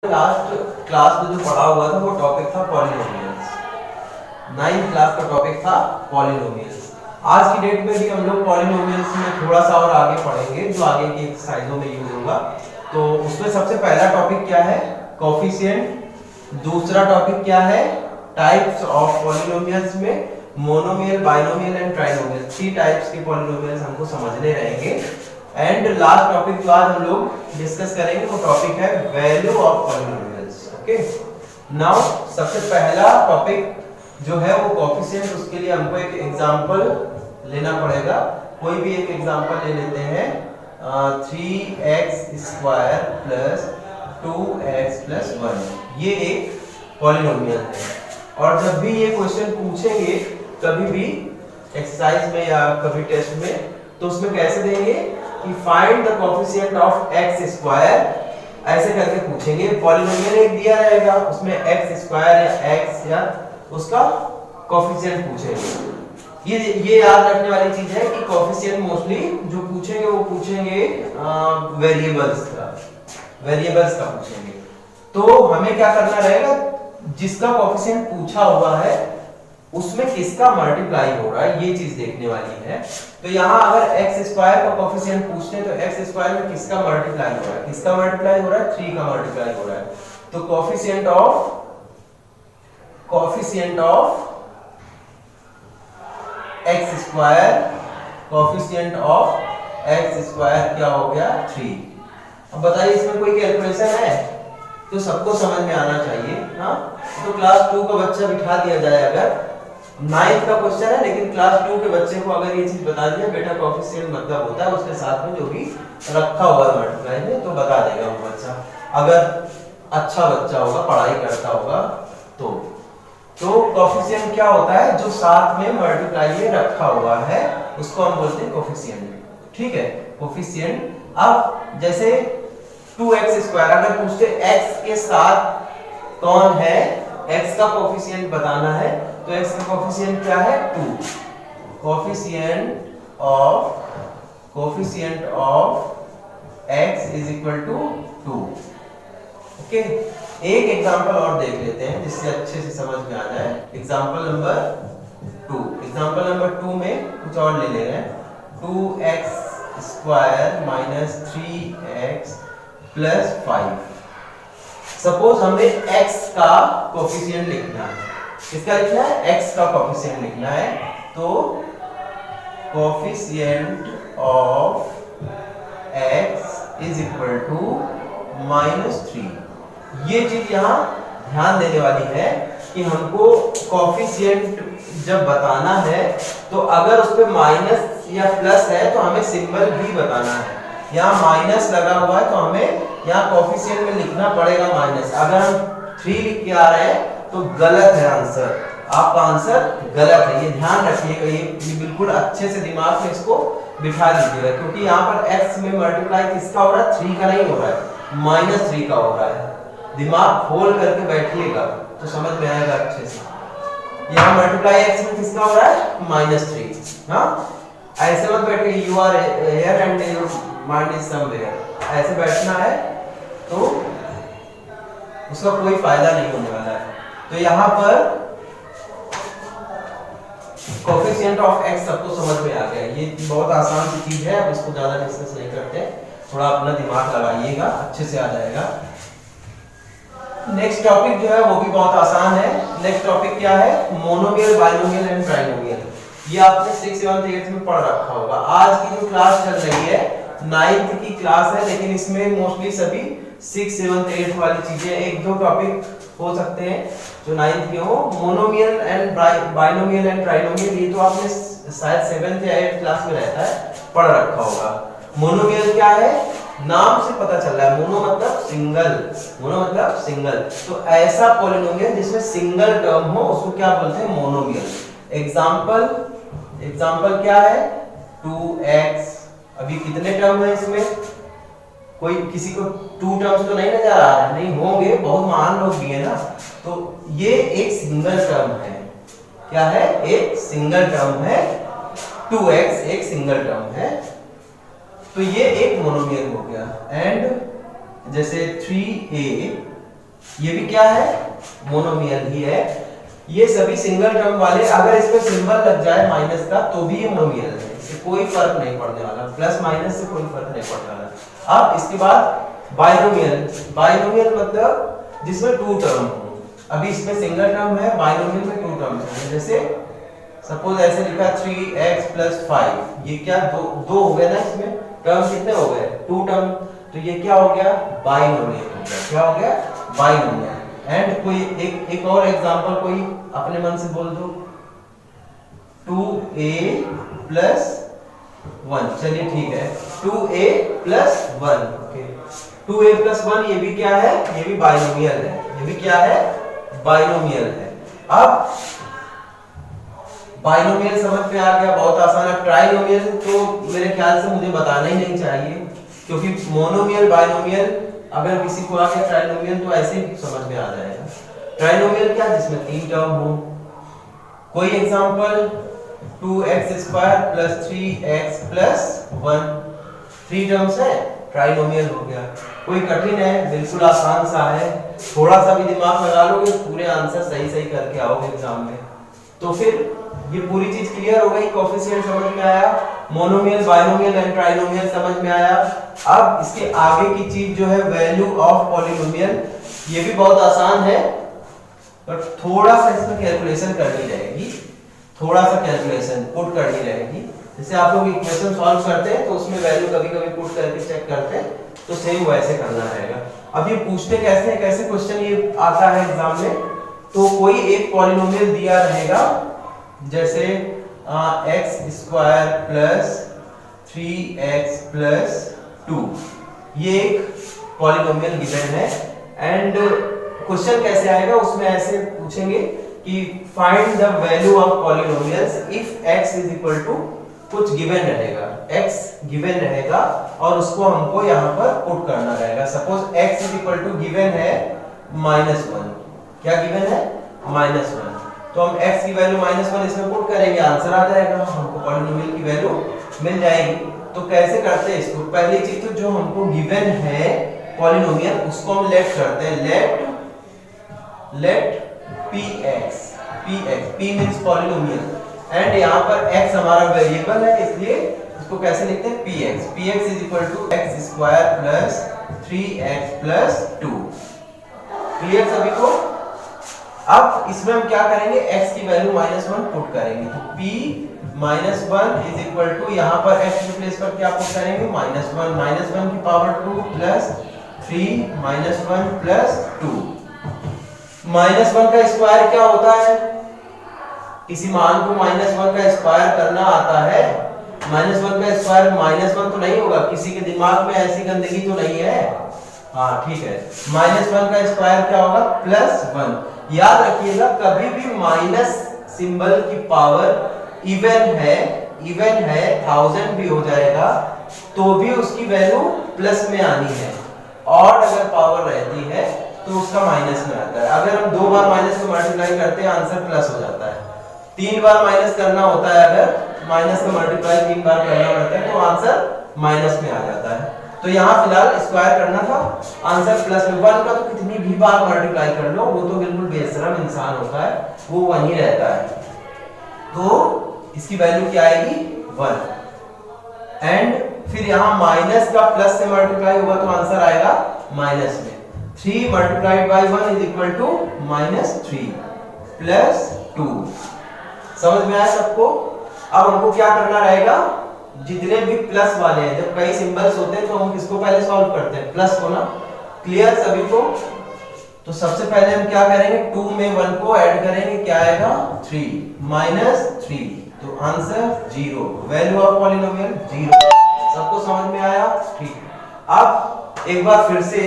Last class में जो पढ़ा हुआ था वो टॉपिक था पॉलिनोमियल्स। 9th क्लास का टॉपिक था पॉलिनोमियल्स। आज की डेट में भी हम लोग पॉलिनोमियल्स में थोड़ा सा और आगे पढ़ेंगे जो आगे की एक्सरसाइजों में यूज होगा। तो उसमें सबसे पहला टॉपिक क्या है? कोफिशिएंट। दूसरा टॉपिक क्या है? टाइप्स ऑफ पॉलिनोमियल्स में monomial, binomial and trinomial, 3 types के पॉलिनोमियल्स हमको समझने रहेंगे। एंड लास्ट टॉपिक जो आज हम लोग डिस्कस करेंगे वो टॉपिक है value of polynomials. Okay, now सबसे पहला टॉपिक जो है वो कोफिशिएंट। उसके लिए हमको एक एग्जांपल लेना पड़ेगा। कोई भी एक एग्जांपल ले लेते हैं। 3x square plus 2x plus 1 ये एक पॉलिनोमियल है। और जब भी ये क्वेश्चन पूछेंगे कभी भी एक्सरसाइज में या कभी टेस्ट में, तो उसमें कैसे देंगे कि find the coefficient of x square, ऐसे करके पूछेंगे। पॉलिनोमियल एक दिया रहेगा, उसमें x स्क्वायर या x या उसका कोफिशिएंट पूछेंगे। ये याद रखने वाली चीज है कि कोफिशिएंट मोस्टली जो पूछेंगे वो पूछेंगे वेरिएबल्स का पूछेंगे। तो हमें क्या करना रहेगा, जिसका कोफिशिएंट पूछा हुआ है उसमें किसका मल्टीप्लाई हो रहा है ये चीज देखने वाली है। तो यहाँ अगर x स्क्वायर का कोफिशिएंट पूछते हैं तो x स्क्वायर में किसका मल्टीप्लाई हो रहा है? किसका मल्टीप्लाई हो रहा है? 3 का मल्टीप्लाई हो रहा है। तो कोफिशिएंट ऑफ x स्क्वायर क्या हो गया? 3। अब बताइए इसमें कोई कैलकुलेशन है? तो सबको समझ में आना चाहिए। हाँ, तो क्लास 2 का बच्चा बिठा दिया जाए, अगर 9th का क्वेश्चन है लेकिन क्लास 2 के बच्चे को अगर ये चीज बता दिया बेटा कोफिशिएंट मतलब होता है उसके साथ में जो भी रखा हुआ है मल्टीप्लाई में, तो बता देगा वो बच्चा, अगर अच्छा बच्चा होगा, पढ़ाई करता होगा तो कोफिशिएंट क्या होता है? जो साथ में मल्टीप्लाई में रखा हुआ है उसको हम बोलते हैं कोफिशिएंट। ठीक है, कोफिशिएंट। अब जैसे 2x स्क्वायर अगर पूछते x के साथ कौन है, x का कोफिशिएंट बताना है, तो x का कोफिशिएंट क्या है? 2। Coefficient of x is equal to 2। Okay, एक एग्जांपल और देख लेते हैं जिससे अच्छे से समझ में आ जाए। एग्जांपल नंबर 2 में कुछ और ले ले रहे हैं। 2x square minus 3x plus 5। Suppose हमें x का कोफिशिएंट लिखना है। किसका लिखना है? x का कोफिशिएंट लिखना है। तो coefficient of x is equal to -3। ये चीज यहाँ ध्यान देने वाली है कि हमको कोफिशिएंट जब बताना है तो अगर उस पे माइनस या प्लस है तो हमें सिंबल भी बताना है। यहाँ माइनस लगा हुआ है तो हमें यहाँ कोफिशिएंट में लिखना पड़ेगा माइनस। अगर हम 3 लिख के आ रहे हैं तो गलत है आंसर, आपका आंसर गलत है। ये ध्यान रखिएगा, ये बिल्कुल अच्छे से दिमाग में इसको बिठा लीजिएगा, क्योंकि यहाँ पर x में मल्टीप्लाई किसका हो रहा है? 3 का नहीं हो रहा है, -3 का हो रहा है। दिमाग खोल करके बैठिएगा तो समझ में आएगा अच्छे से। यहाँ मल्टीप्लाई x में किसका हो रहा है? -3। हाँ, ऐसे मत बैठिए you are here and your mind is somewhere, ऐसे बैठना है तो उसका कोई फायदा नहीं होने वाला है। तो यहाँ पर कोफिशिएंट ऑफ x सबको समझ में आ गया। ये बहुत आसान सी चीज है, अब इसको ज्यादा डिस्कस नहीं करते, थोड़ा अपना दिमाग लगाइएगा, अच्छे से आ जाएगा। नेक्स्ट टॉपिक जो है वो भी बहुत आसान है। नेक्स्ट टॉपिक क्या है? Monomial, binomial and trinomial. ये आपने 6th, 7th, 8th में पढ़ रखा होगा। आज की जो क्लास चल रही है 9th की क्लास है, लेकिन इसमें मोस्टली सभी 6th, 7th, 8th वाली चीजें, 1-2 टॉपिक हो सकते हैं जो 9th के हो। Monomial and binomial and trinomial ये तो आपने शायद 7th या 8th क्लास में रहता है, पढ़ रखा होगा। मोनोमियल क्या है? नाम से पता चल रहा है, मोनो मतलब सिंगल। तो ऐसा पॉलिनोमियल जिसमें सिंगल टर्म हो उसको क्या बोलते हैं? मोनोमियल। एग्जांपल क्या है? 2x। अभी कितने टर्म है इसमें? कोई किसी को 2 टर्म्स तो नहीं नजर आ रहा है? नहीं होंगे, बहुत महान लोग भी है ना। तो ये एक सिंगल टर्म है। क्या है? एक सिंगल टर्म है। 2x एक सिंगल टर्म है, तो ये एक मोनोमियल हो गया। एंड जैसे 3a ये भी क्या है, मोनोमियल ही है। ये सभी सिंगल टर्म वाले, अगर इसमें सिंबल लग जाए माइनस का तो भी ये मोनोमियल है, इससे कोई फर्क नहीं पड़ने वाला, प्लस माइनस से कोई फर्क नहीं पड़ने वाला। अब इसके बाद बाइनोमियल। बाइनोमियल मतलब जिसमें टू टर्म हो। अभी इसमें सिंगल टर्म है, बाइनोमियल में टू टर्म है। जैसे सपोज ऐसे लिखा 3x + 5, ये क्या दो हो गए ना, इसमें टर्म कितने हो गए, टू टर्म, तो ये क्या हो गया, बाइनोमियल हो गया। क्या हो गया, बाइनोमियल। एंड कोई एक और एग्जांपल कोई अपने मन से बोल दो, 2a + 1, चलिए ठीक है, 2a + 1, ओके, 2a + 1 ये भी क्या है, ये भी बाइनोमियल है, ये भी क्या है, बाइनोमियल है। अब बाइनोमियल समझ में आ गया, बहुत आसान है। ट्राइनोमियल तो मेरे ख्याल से मुझे बताना ही नहीं चाहिए, क्योंकि मोनोमियल बाइनोमियल अगर किसी को आ गया ट्राइनोमियल तो ऐसे ही समझ में आ जाएगा। ट्राइनोमियल क्या, जिसमें तीन टर्म हो। कोई एग्जांपल, 2x² + 3x + 1, 3 टर्म्स है, ट्राइनोमियल हो गया। कोई कठिन है, बिल्कुल आसान सा है, थोड़ा सा भी दिमाग लगा लोगे पूरे आंसर सही सही करके आओगे एग्जाम में। तो फिर ये पूरी चीज क्लियर हो गई, कोएफिशिएंट समझ में आया, मोनोमियल बाइनोमियल एंड ट्राइनोमियल समझ में आया। अब इसके आगे की चीज जो है वैल्यू ऑफ पॉलिनोमियल, ये भी बहुत आसान है, पर थोड़ा सा इसमें कैलकुलेशन करनी रहेगी, थोड़ा सा कैलकुलेशन पुट करनी रहेगी। जैसे आप लोग इक्वेशन सॉल्व करते हैं तो उसमें वैल्यू कभी-कभी पुट करके चेक करते हैं, तो सेम वैसे करना रहेगा। अब ये पूछते कैसे हैं, कैसे क्वेश्चन ये आता है एग्जाम में, तो कोई एक पॉलिनोमियल दिया रहेगा, जैसे x² + 3x + 2, ये एक पॉलिनोमियल गिवन है। एंड क्वेश्चन कैसे आएगा, उसमें ऐसे पूछेंगे कि find the value of polynomials if x = कुछ गिवन रहेगा, x गिवन रहेगा और उसको हमको यहाँ पर पुट करना रहेगा। सपोज x = गिवन है -1, क्या गिवन है, -1, तो हम x की वैल्यू -1 इसमें पुट करेंगे, आंसर आ जाएगा, हमको पॉलिनोमियल की वैल्यू मिल जाएगी। तो कैसे करते हैं इसको, पहली चीज तो जो हमको गिवन है पॉलिनोमियल उसको हम लेट करते हैं, let px, p means polynomial, and यहाँ पर x हमारा वेरिएबल है, इसलिए इसको कैसे लिखते हैं, px = x² + 3x + 2। क्लियर सभी को। अब इसमें हम क्या करेंगे, x की वैल्यू -1 पुट करेंगे, तो p -1 यहाँ पर x के प्लेस पर क्या पुट करेंगे, -1 की पावर 2 + 3 -1 + 2। -1 का स्क्वायर क्या होता है, किसी मान को -1 का स्क्वायर करना आता है, -1 का स्क्वायर -1 तो नहीं होगा, किसी के दिमाग में ऐसी गंदगी तो नहीं है, हाँ ठीक है, -1 का स्क्वायर क्या होगा, +1। याद रखिएगा कभी भी माइनस सिंबल की पावर इवन है 1000 भी हो जाएगा तो भी उसकी वैल्यू प्लस में आनी है, और अगर पावर रहती है तो उसका माइनस में आता है। अगर हम 2 बार माइनस को मल्टीप्लाई करते हैं आंसर प्लस हो जाता है, 3 बार माइनस करना होता है, अगर माइनस का मल्टीप्लाई 3 बार करना पड़ता है तो आंसर माइनस में आ जाता है। तो यहाँ फिलहाल स्क्वायर करना था, आंसर प्लस में, 1 का तो कितनी भी बार मल्टीप्लाई कर लो वो तो बिल्कुल बेशरम इंसान होता है, वो वहीं रहता है, तो इसकी वैल्यू क्या आएगी 1। एंड फिर यहाँ माइनस का प्लस से मल्टीप्लाई होगा तो आंसर आएगा माइनस में, 3 × 1 = -3 + 2। समझ में आया सबको। अब हमको क्या करना रहेगा, जितने भी प्लस वाले हैं, जब कई सिंबल्स होते हैं तो हम किसको पहले सॉल्व करते हैं, प्लस को ना। क्लियर सभी को। तो सबसे पहले हम क्या करेंगे, 2 में 1 को ऐड करेंगे, क्या आएगा 3 -3, तो आंसर 0, वैल्यू ऑफ पॉलिनोमियल 0। सबको समझ में आया, ठीक। अब एक बार फिर से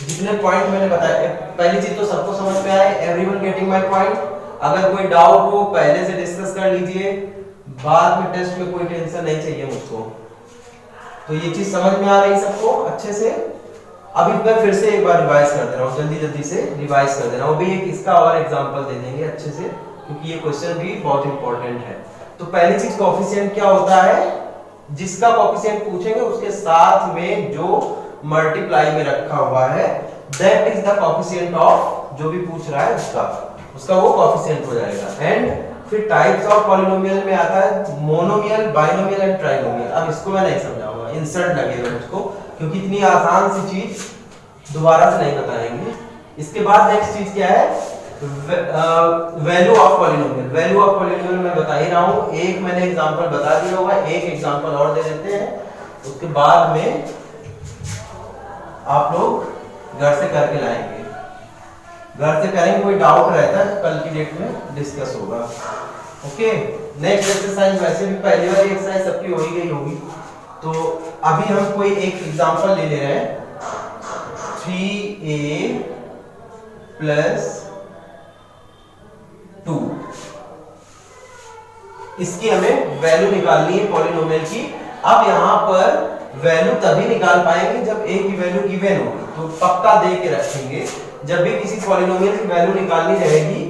जितने पॉइंट मैंने बताए, पहली चीज तो सबको समझ में आए, एवरीवन गेटिंग माय पॉइंट। अगर कोई डाउट हो पहले से डिस्कस कर लीजिए, बाद में टेस्ट में कोई टेंशन नहीं चाहिए मुझको। तो ये चीज समझ में आ रही सबको अच्छे से। अभी मैं फिर से एक बार रिवाइज कर दे रहा हूँ, जल्दी से रिवाइज कर दे रहा हूँ। अभी एक इसका और एग्जांपल दे देंगे अच्छे से, क्योंकि ये क्वेश्चन भी बहुत इंपॉर्टेंट है। तो पहली चीज कोएफिशिएंट क्या होता है, जिसका कोएफिशिएंट पूछेंगे उसके साथ में जो मल्टीप्लाई में रखा हुआ है that is the coefficient of, जो भी पूछ रहा है उसका वो कोफिशिएंट हो जाएगा। एंड फिर टाइप्स ऑफ पॉलिनोमियल में आता है मोनोमियल, बाइनोमियल एंड ट्राइनोमियल। अब इसको मैं नहीं समझाऊंगा, इंसर्ट लगेगा मुझको, क्योंकि इतनी आसान सी चीज दोबारा से नहीं बताएंगे। इसके बाद नेक्स्ट चीज क्या है, value of polynomial. Value of polynomial मैं बता ही रहा हूं, एक मैंने एग्जांपल बता दिया होगा, एक एग्जांपल और दे देते हैं, उसके बाद में आप लोग घर से करके लाएंगे, घर से करेंगे। कोई डाउट रहता है कल की डेट में डिस्कस होगा। ओके, नेक्स्ट एक्सरसाइज वैसे भी पहली वाली एक्सरसाइज सबकी हो ही गई होगी, तो अभी हम कोई एक एग्जांपल ले रहे हैं। 3a प्लस 2, इसकी हमें वैल्यू निकालनी है पॉलिनोमियल की। अब यहां पर वैल्यू तभी निकाल पाएंगे जब a की वैल्यू गिवन होगी, तो पक्का दे के रखेंगे। जब भी किसी पॉलिनोमियल की वैल्यू निकालनी रहेगी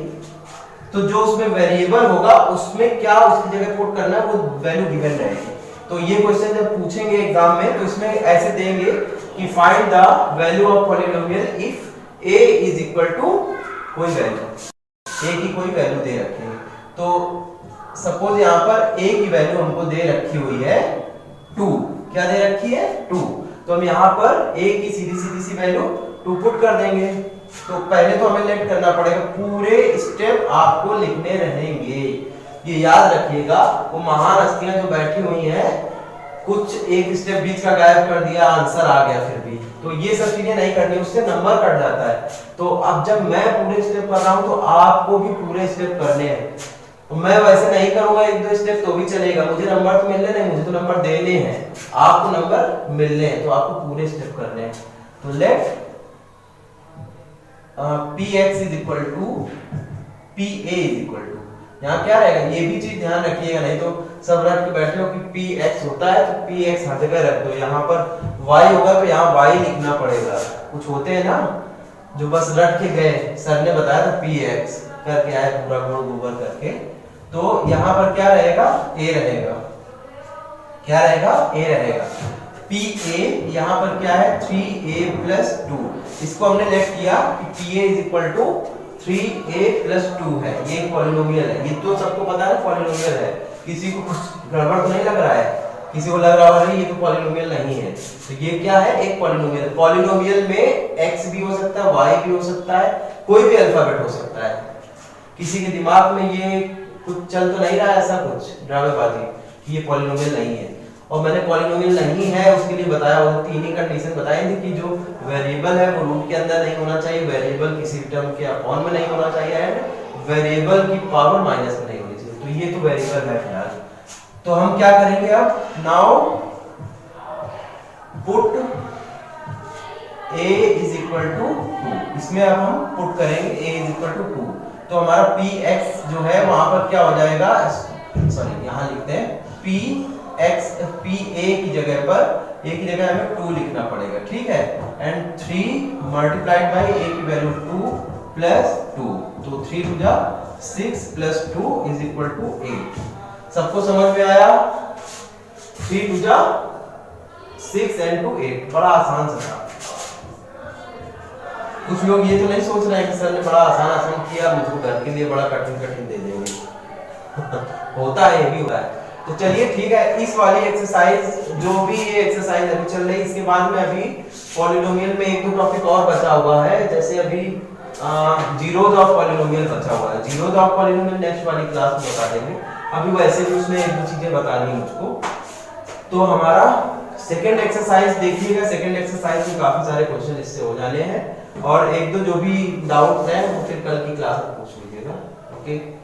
तो जो उसमें वेरिएबल होगा उसमें क्या उसकी जगह पुट करना है, वो वैल्यू गिवन रहेगी। तो ये क्वेश्चन जब पूछेंगे एग्जाम में तो इसमें ऐसे देंगे कि find the value of polynomial if a is equal to कोई वैल्यू, a की कोई वैल्यू दे रखेंगे। तो सपोज यहाँ पर a की वैल्यू हमको दे रखी हुई है 2, क्या दे रखी है 2, तो हम यहाँ पर a की सीधी सी वैल्यू 2 पुट कर देंगे। तो पहले तो हमें लेट करना पड़ेगा, पूरे स्टेप आपको लिखने रहेंगे। ये याद रखिएगा, वो महान हस्तियां जो बैठी हुई हैं, कुछ एक स्टेप बीच का गायब कर दिया, आंसर आ गया फिर भी, तो ये सब चीजें नहीं करनी, उससे नंबर कट जाता है। तो अब जब मैं पूरे स्टेप कर रहा हूं तो आपको भी पूरे स्टेप करने हैं। तो मैं वैसे नहीं करूंगा 1-2 स्टेप तो भी चलेगा, मुझे नंबर तो मिलने नहीं, मुझे तो नंबर देने हैं, आपको नंबर मिलने हैं, तो आपको पूरे स्टेप करने हैं। तो let px is equal to pa is equal to, यहाँ क्या रहेगा, ये भी चीज ध्यान रखिएगा, नहीं तो सब रख के बैठे हो कि px होता है तो px हर जगह रख दो। यहाँ पर y होगा तो यहाँ y लिखना पड़ेगा। कुछ होते हैं ना जो बस रख के गए, सर ने बताया था px करके आए पूरा गोल गोबर करके, तो यहाँ पर क्या रहेगा, a रहेगा, क्या रहेगा, a रहेगा। pa यहाँ पर क्या है 3a प्लस 2, इसको हमने लेट किया कि pa is equal to 3a plus 2 है, ये पॉलिनोमियल है। ये तो सबको पता है पॉलिनोमियल है, किसी को कुछ गड़बड़ तो नहीं लग रहा है, किसी को लग रहा होगा ये तो पॉलिनोमियल नहीं है। तो ये क्या है, एक पॉलिनोमियल। पॉलिनोमियल में x भी हो सकता है, y भी हो सकता है, कोई भी अल्फाबेट हो सकता है। किसी के दिमाग में ये कुछ चल तो नहीं रहा है ऐसा कुछ ड्रामेबाजी कि ये पॉलिनोमियल नहीं है। और मैंने पॉलिनोमियल नहीं है उसके लिए बताया, वो 3 ही कंडीशन बताई थी कि जो वेरिएबल है वो रूट के अंदर नहीं होना चाहिए, वेरिएबल किसी टर्म के अपॉन में नहीं होना चाहिए, एंड वेरिएबल की पावर माइनस में नहीं होनी चाहिए। तो ये तो वेरिएबल है फिलहाल। तो हम क्या करेंगे अब, now put a is equal to 2, इसमें अब हम पुट करेंगे a इज इक्वल टू 2, तो हमारा px जो है वहां पर क्या हो जाएगा, सॉरी यहाँ लिखते हैं pa की जगह पर a की जगह हमें 2 लिखना पड़ेगा, ठीक है। एंड 3 मल्टीप्लाइड बाय a की वैल्यू 2 प्लस 2, तो 3 टू जा 6 प्लस 2 इज इक्वल टू 8। सबको समझ में आया, 3 टू जा 6 एंड 2 8, बड़ा आसान सा था। कुछ लोग ये तो नहीं सोच रहे हैं कि सर ने बड़ा आसान किया, मुझको घर के लिए बड़ा कठिन दे देंगे होता है, ये भी होता है। तो चलिए ठीक है, इस वाली एक्सरसाइज जो भी ये एक्सरसाइज अभी चल रही है, इसके बाद में अभी पॉलिनोमियल में 1-2 टॉपिक और बचा हुआ है, जैसे अभी जीरोज ऑफ पॉलिनोमियल बचा हुआ है। जीरोज ऑफ पॉलिनोमियल नेक्स्ट वाली क्लास में बता देंगे, अभी वैसे भी उसमें 1-2 चीजें बतानी मुझको। तो हमारा सेकंड एक्सरसाइज देखिएगा, सेकंड एक्सरसाइज में काफी सारे क्वेश्चन इससे हो जाने हैं, और 1-2 जो भी डाउट है वो फिर कल की क्लास में पूछ लीजिएगा। ओके।